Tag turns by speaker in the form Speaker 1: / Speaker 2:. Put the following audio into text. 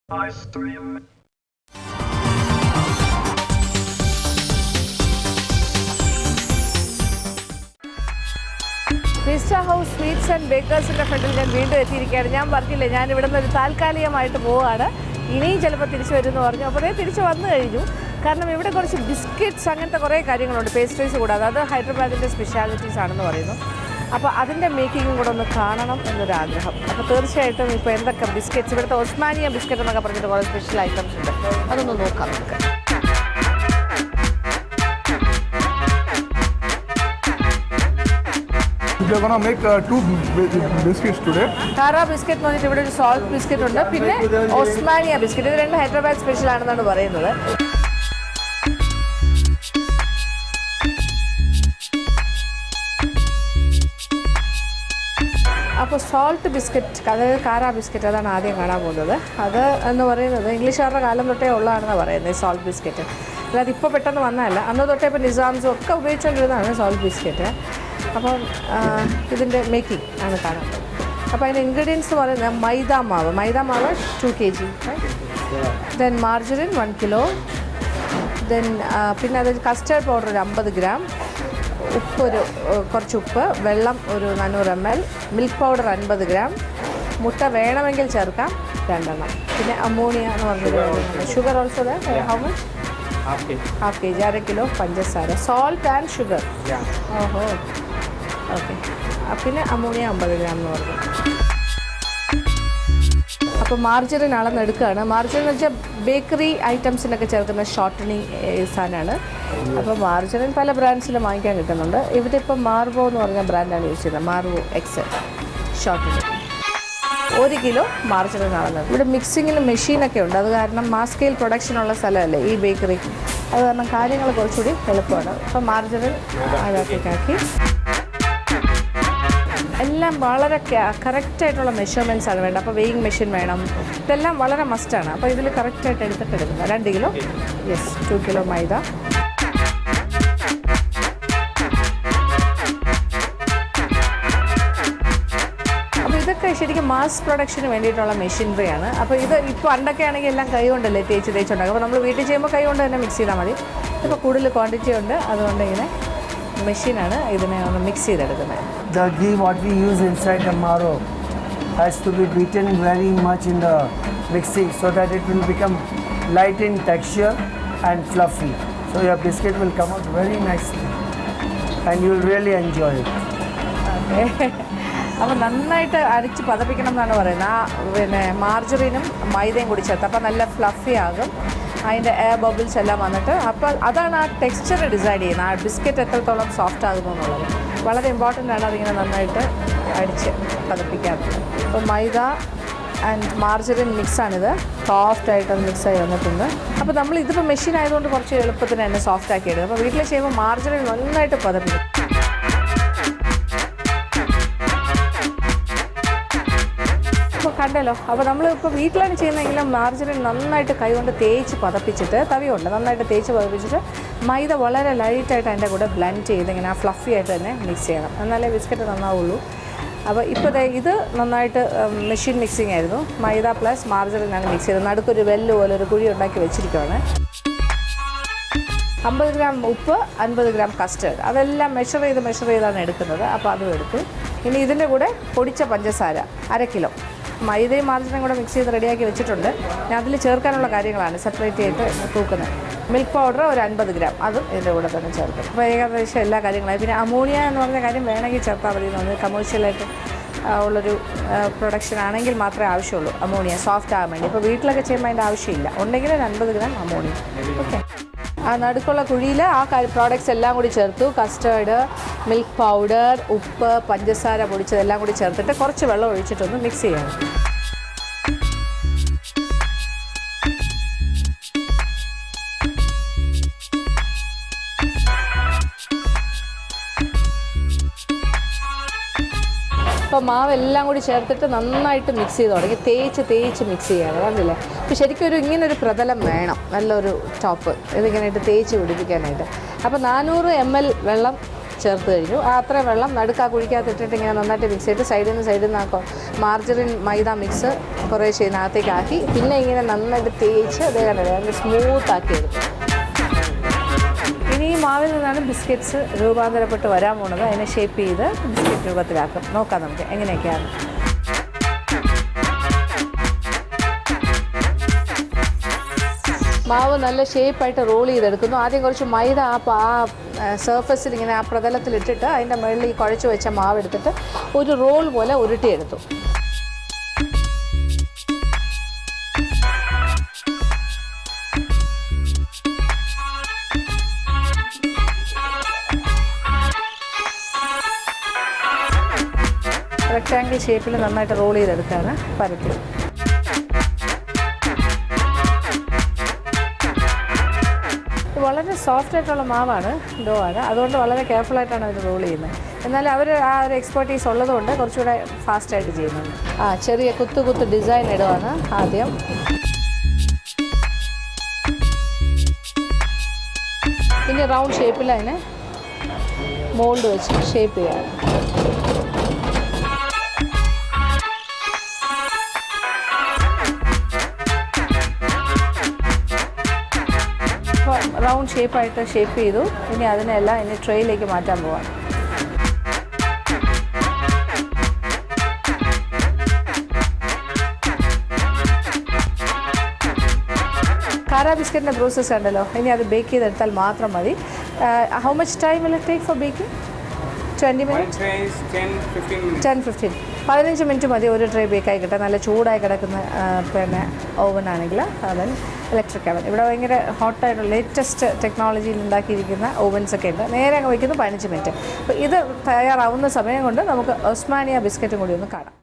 Speaker 1: Pizza house sweets and ബേക്കേഴ്സിൻ്റെ ഫ്രണ്ടിൽ ഞാൻ വീണ്ടും എത്തിയിരിക്കുകയാണ്. ഞാൻ പറഞ്ഞില്ലേ, ഞാൻ ഇവിടെ നിന്ന് ഒരു താൽക്കാലികമായിട്ട് പോവുകയാണ്. ഇനിയും ചിലപ്പോൾ തിരിച്ചു വരുമെന്ന് പറഞ്ഞു. അപ്പോൾ അതേ തിരിച്ച് വന്നു കഴിഞ്ഞു. കാരണം ഇവിടെ കുറച്ച് ബിസ്ക്കറ്റ്സ് അങ്ങനത്തെ കുറേ കാര്യങ്ങളുണ്ട്, പേസ്ട്രീസ് കൂടാതെ. അത് ഹൈദരാബാദിൻ്റെ സ്പെഷ്യാലിറ്റീസ് ആണെന്ന് പറയുന്നു. അപ്പോൾ അതിൻ്റെ മേക്കിങ്ങും കൂടെ ഒന്ന് കാണണം എന്നൊരാഗ്രഹം. അപ്പോൾ തീർച്ചയായിട്ടും ഇപ്പോൾ എന്തൊക്കെ ബിസ്ക്കറ്റ്സ്, ഇവിടുത്തെ ഒസ്മാനിയ ബിസ്ക്കറ്റ് എന്നൊക്കെ പറഞ്ഞിട്ട് കുറേ സ്പെഷ്യൽ ഐറ്റംസ് ഉണ്ട്. അതൊന്ന് നോക്കാം നമുക്ക്.
Speaker 2: We are going to make two biscuits today.
Speaker 1: Kara biscuit എന്ന് പറഞ്ഞിട്ട് ഇവിടെ ഒരു സോൾട്ട് ബിസ്ക്കറ്റ് ഉണ്ട്, പിന്നെ ഒസ്മാനിയ ബിസ്ക്കറ്റ്. ഇത് രണ്ട് ഹൈദരാബാദ് സ്പെഷ്യൽ ആണെന്നാണ് പറയുന്നത്. അപ്പോൾ സോൾട്ട് ബിസ്ക്കറ്റ്, അതായത് കാര ബിസ്ക്കറ്റ്, അതാണ് ആദ്യം കാണാൻ പോകുന്നത്. അത് എന്ന് പറയുന്നത് ഇംഗ്ലീഷുകാരുടെ കാലം തൊട്ടേ ഉള്ളതാണെന്നാണ് പറയുന്നത് ഈ സോൾട്ട് ബിസ്ക്കറ്റ്. അല്ലാതെ ഇപ്പോൾ പെട്ടെന്ന് വന്നതല്ല, അന്ന് തൊട്ടേ ഇപ്പോൾ നിസാംസും ഒക്കെ ഉപയോഗിച്ചുകൊണ്ടിരുന്നതാണ് സോൾട്ട് ബിസ്ക്കറ്റ്. അപ്പം ഇതിൻ്റെ മേക്കിംഗ് ആണ് കാണുന്നത്. അപ്പോൾ അതിൻ്റെ ഇൻഗ്രീഡിയൻസ് എന്ന് പറയുന്നത് മൈദ മാവ് 2 kg, then margarine 1 kilo, then പിന്നെ അത് കസ്റ്റേർഡ് പൗഡർ ഒരു 50 gram, ഉപ്പ് കുറച്ച് ഉപ്പ്, വെള്ളം ഒരു 400 ml, മിൽക്ക് പൗഡർ 50 gram, മുട്ട വേണമെങ്കിൽ ചേർക്കാം 2 എണ്ണം, പിന്നെ അമോണിയ എന്ന് പറഞ്ഞിട്ട് sugar also how much? Half kg, 1/2 kilo പഞ്ചസാര, സോൾട്ട് ആൻഡ് ഷുഗർ. ഓഹോ, ഓക്കെ. പിന്നെ അമോണിയ 50 gram എന്ന് പറഞ്ഞു. അപ്പോൾ മാർജറിൻ അളന്നെടുക്കുകയാണ്. മാർജറിൻ എന്ന് വെച്ചാൽ ബേക്കറി ഐറ്റംസിനൊക്കെ ചേർക്കുന്ന ഷോർട്ടനിങ് സാധനമാണ്. അപ്പോൾ മാർജറിൻ പല ബ്രാൻഡ്സിലും വാങ്ങിക്കാൻ കിട്ടുന്നുണ്ട്. ഇവിടെ ഇപ്പോൾ മാർവോ എന്ന് പറഞ്ഞ ബ്രാൻഡാണ് യൂസ് ചെയ്യുന്നത്, മാർവോ എക്സ് ഷോർട്ടനിങ്. 1 kilo margarine അളന്നത്. ഇവിടെ മിക്സിങ്ങിൽ മെഷീനൊക്കെ ഉണ്ട്. അത് കാരണം മാസ് സ്കെയിൽ പ്രൊഡക്ഷനുള്ള സ്ഥലമല്ലേ ഈ ബേക്കറി, അത് കാരണം കാര്യങ്ങൾ കുറച്ചുകൂടി എളുപ്പമാണ്. അപ്പോൾ മാർജറിൻ അതിനകത്തേക്കാക്കി എല്ലാം വളരെ കറക്റ്റായിട്ടുള്ള മെഷർമെൻറ്റ്സാണ് വേണ്ടത്. അപ്പോൾ വെയിങ് മെഷീൻ വേണം, ഇതെല്ലാം വളരെ മസ്റ്റാണ്. അപ്പോൾ ഇതിൽ കറക്റ്റായിട്ട് എടുക്കുന്നത് 2 kilo, യെസ്, 2 kilo മൈദ. അപ്പോൾ ഇതൊക്കെ ശരിക്കും മാസ് പ്രൊഡക്ഷന് വേണ്ടിയിട്ടുള്ള മെഷീനറിയാണ്. അപ്പോൾ ഇത് ഇപ്പോൾ പണ്ടൊക്കെ ആണെങ്കിൽ എല്ലാം കൈ കൊണ്ടല്ലേ തേച്ചുണ്ടാകും. അപ്പോൾ നമ്മൾ വീട്ടിൽ ചെയ്യുമ്പോൾ കൈ കൊണ്ട് തന്നെ മിക്സ് ചെയ്താൽ മതി. ഇപ്പോൾ കൂടുതൽ ക്വാണ്ടിറ്റി ഉണ്ട്, അതുകൊണ്ട് ഇങ്ങനെ മെഷീനാണ് ഇതിനെ ഒന്ന് മിക്സ് ചെയ്തെടുക്കുന്നത്.
Speaker 3: The ghee what we use inside the marrow has to be beaten very much in the mixie so that it will become light in texture and fluffy. So your biscuit will come out very nicely and you will really enjoy it.
Speaker 1: Okay. അപ്പോൾ നന്നായിട്ട് അരിച്ച് പതപ്പിക്കണം എന്നാണ് പറയുന്നത്. പിന്നെ മാർജറിനും മൈദയും കൂടി ചേർത്ത് അപ്പോൾ നല്ല ഫ്ലഫി ആകും. അതിൻ്റെ എയർ ബബിൾസ് എല്ലാം വന്നിട്ട് അപ്പോൾ അതാണ് ആ ടെക്സ്ചർ ഡിസൈഡ് ചെയ്യുന്നത്, ആ ബിസ്ക്കറ്റ് എത്രത്തോളം സോഫ്റ്റ് ആകുന്നു എന്നുള്ളത്. വളരെ ഇമ്പോർട്ടൻ്റ് ആണ് അതിങ്ങനെ നന്നായിട്ട് അടിച്ച് പതപ്പിക്കാറുള്ളത്. അപ്പോൾ മൈദ ആൻഡ് മാർജറിൻ മിക്സാണിത്. സോഫ്റ്റായിട്ട് അത് മിക്സായി വന്നിട്ടുണ്ട്. അപ്പോൾ നമ്മൾ ഇതിപ്പോൾ മെഷീൻ ആയതുകൊണ്ട് കുറച്ച് എളുപ്പത്തിന് തന്നെ സോഫ്റ്റ് ആക്കി എടുക്കും. അപ്പോൾ വീട്ടിൽ ചെയ്യുമ്പോൾ മാർജറിൻ നന്നായിട്ട് പതപ്പിക്കും. അപ്പോൾ കണ്ടല്ലോ, അപ്പോൾ നമ്മളിപ്പോൾ വീട്ടിലാണ് ചെയ്യുന്നതെങ്കിലും മാർജറിൻ നന്നായിട്ട് കൈകൊണ്ട് തേച്ച് പതപ്പിച്ചിട്ട്, തവിയുണ്ട് നന്നായിട്ട് തേച്ച് പതപ്പിച്ചിട്ട് മൈദ വളരെ ലൈറ്റായിട്ട് അതിൻ്റെ കൂടെ ബ്ലെൻഡ് ചെയ്ത് ഇങ്ങനെ ആ ഫ്ലഫി ആയിട്ട് തന്നെ മിക്സ് ചെയ്യണം, എന്നാലേ ബിസ്ക്കറ്റ് നന്നാവുള്ളൂ. അപ്പോൾ ഇപ്പോൾ ഇത് നന്നായിട്ട് മെഷീൻ മിക്സിംഗ് ആയിരുന്നു. മൈദ പ്ലസ് മാർജറിനാണ് മിക്സ് ചെയ്തത്. നടുക്കൊരു വെല്ല് പോലെ ഒരു കുഴി ഉണ്ടാക്കി വെച്ചിരിക്കുകയാണ്. 50 gram ഉപ്പ്, 50 gram കസ്റ്റേർഡ്, അതെല്ലാം മെഷർ ചെയ്താണ് എടുക്കുന്നത്. അപ്പോൾ അതും എടുത്തു. ഇനി ഇതിൻ്റെ കൂടെ പൊടിച്ച പഞ്ചസാര 1/2 kilo, മൈദയും മാർജറിനും കൂടെ മിക്സ് ചെയ്ത് റെഡിയാക്കി വെച്ചിട്ടുണ്ട്. ഞാൻ അതിൽ ചേർക്കാനുള്ള കാര്യങ്ങളാണ് സെപ്പറേറ്റ് ചെയ്തിട്ട് തൂക്കുന്നത്. മിൽക്ക് പൗഡർ ഒരു 50 gram, അതും ഇതിൻ്റെ കൂടെ തന്നെ ചേർക്കും. അപ്പോൾ ഏകദേശം എല്ലാ കാര്യങ്ങളായി. പിന്നെ അമോണിയ എന്ന് പറഞ്ഞ കാര്യം വേണമെങ്കിൽ ചേർത്താൽ മതി. എന്ന് കമേഴ്ഷ്യലായിട്ട് ഉള്ളൊരു പ്രൊഡക്ഷൻ ആണെങ്കിൽ മാത്രമേ ആവശ്യമുള്ളൂ അമോണിയ സോഫ്റ്റ് ആകാൻ വേണ്ടി. ഇപ്പോൾ വീട്ടിലൊക്കെ ചെയ്യുമ്പോൾ അതിൻ്റെ ആവശ്യമില്ല. ഉണ്ടെങ്കിൽ 50 gram അമോണിയ. ഓക്കെ, ആ നടുക്കുള്ള കുഴിയിൽ ആ പ്രോഡക്റ്റ്സ് എല്ലാം കൂടി ചേർത്തു. കസ്റ്റേർഡ്, മിൽക്ക് പൗഡർ, ഉപ്പ്, പഞ്ചസാര പൊടിച്ചതെല്ലാം കൂടി ചേർത്തിട്ട് കുറച്ച് വെള്ളം ഒഴിച്ചിട്ടൊന്ന് മിക്സ് ചെയ്യണം. അപ്പോൾ മാവെല്ലാം കൂടി ചേർത്തിട്ട് നന്നായിട്ട് മിക്സ് ചെയ്ത് തുടങ്ങി. തേച്ച് മിക്സ് ചെയ്യാണ്, കണ്ടില്ലേ? അപ്പോൾ ശരിക്കും ഇങ്ങനൊരു പ്രതലം വേണം, നല്ലൊരു ടോപ്പ് ഇതിങ്ങനെ തേച്ച് പിടിപ്പിക്കാനായിട്ട്. അപ്പോൾ 400 ml വെള്ളം ചേർത്ത് കഴിഞ്ഞു. അത്രയും വെള്ളം നടുക്ക് ആ കുഴിക്കകത്ത് ഇട്ടിട്ട് ഇങ്ങനെ നന്നായിട്ട് മിക്സ് ചെയ്തിട്ട് സൈഡിൽ നിന്ന് മാർജറിൻ മൈദ മിക്സ് കുറേശ്ശെ ഇതിനകത്തേക്ക് ആക്കി പിന്നെ ഇങ്ങനെ നന്നായിട്ട് തേച്ച് അതേ കണ്ടത് അതിന് സ്മൂത്താക്കി എടുക്കും. ഇനി ഈ മാവിൽ നിന്നാണ് ബിസ്ക്കറ്റ്സ് രൂപാന്തരപ്പെട്ട് വരാൻ പോകുന്നത്. അതിനെ ഷേപ്പ് ചെയ്ത് ബിസ്ക്കറ്റ് രൂപത്തിലാക്കും. നോക്കാം നമുക്ക് എങ്ങനെയൊക്കെയാണ്. മാവ് നല്ല ഷേപ്പായിട്ട് റോൾ ചെയ്തെടുക്കുന്നു. ആദ്യം കുറച്ച് മൈദ ആ സർഫസിൽ ഇങ്ങനെ ആ പ്രതലത്തിലിട്ടിട്ട് അതിൻ്റെ മുകളിൽ ഈ കുഴച്ച് വെച്ച മാവ് എടുത്തിട്ട് ഒരു റോൾ പോലെ ഉരുട്ടിയെടുത്തു. റെക്റ്റാങ്കിൾ ഷേപ്പിൽ നന്നായിട്ട് റോൾ ചെയ്തെടുക്കുകയാണ് പരത്തി. വളരെ സോഫ്റ്റ് ആയിട്ടുള്ള മാവാണ്, ഡോ ആണ്. അതുകൊണ്ട് വളരെ കെയർഫുള്ളായിട്ടാണ് അവർ റോൾ ചെയ്യുന്നത്. എന്നാലും അവർ ആ ഒരു എക്സ്പെർട്ടീസ് ഉള്ളതുകൊണ്ട് കുറച്ചുകൂടെ ഫാസ്റ്റായിട്ട് ചെയ്യുന്നുണ്ട്. ചെറിയ കുത്ത് ഡിസൈൻ ഇടുവാണ് ആദ്യം. പിന്നെ റൗണ്ട് ഷേപ്പിൽ അതിനെ മോൾഡ് വെച്ച് ഷേപ്പ് ചെയ്യാണ്. റൗണ്ട് ഷേപ്പായിട്ട് ഷേപ്പ് ചെയ്തു. ഇനി അതിനെല്ലാം ഇനി ട്രേയിലേക്ക് മാറ്റാൻ പോവാം. കാര ബിസ്ക്കറ്റിൻ്റെ പ്രോസസ്സ് ഉണ്ടല്ലോ, ഇനി അത് ബേക്ക് ചെയ്തെടുത്താൽ മാത്രം മതി. How much time will it take for baking? 20 minutes? 10-15. 15 minute മതി ഒരു ട്രേ ബേക്കായി കിട്ടാൻ. നല്ല ചൂടായി കിടക്കുന്ന പിന്നെ ഓവനാണെങ്കിൽ അവൻ ഇലക്ട്രിക് അവൻ. ഇവിടെ ഭയങ്കര ഹോട്ടായിട്ടുള്ള ലേറ്റസ്റ്റ് ടെക്നോളജിയിൽ ഉണ്ടാക്കിയിരിക്കുന്ന ഓവൻസൊക്കെ ഉണ്ട്. നേരെ അങ്ങ് വയ്ക്കുന്നു 15 മിനിറ്റ്. അപ്പോൾ ഇത് തയ്യാറാവുന്ന സമയം കൊണ്ട് നമുക്ക് ഒസ്മാനിയ ബിസ്ക്കറ്റും കൂടി ഒന്ന് കാണാം.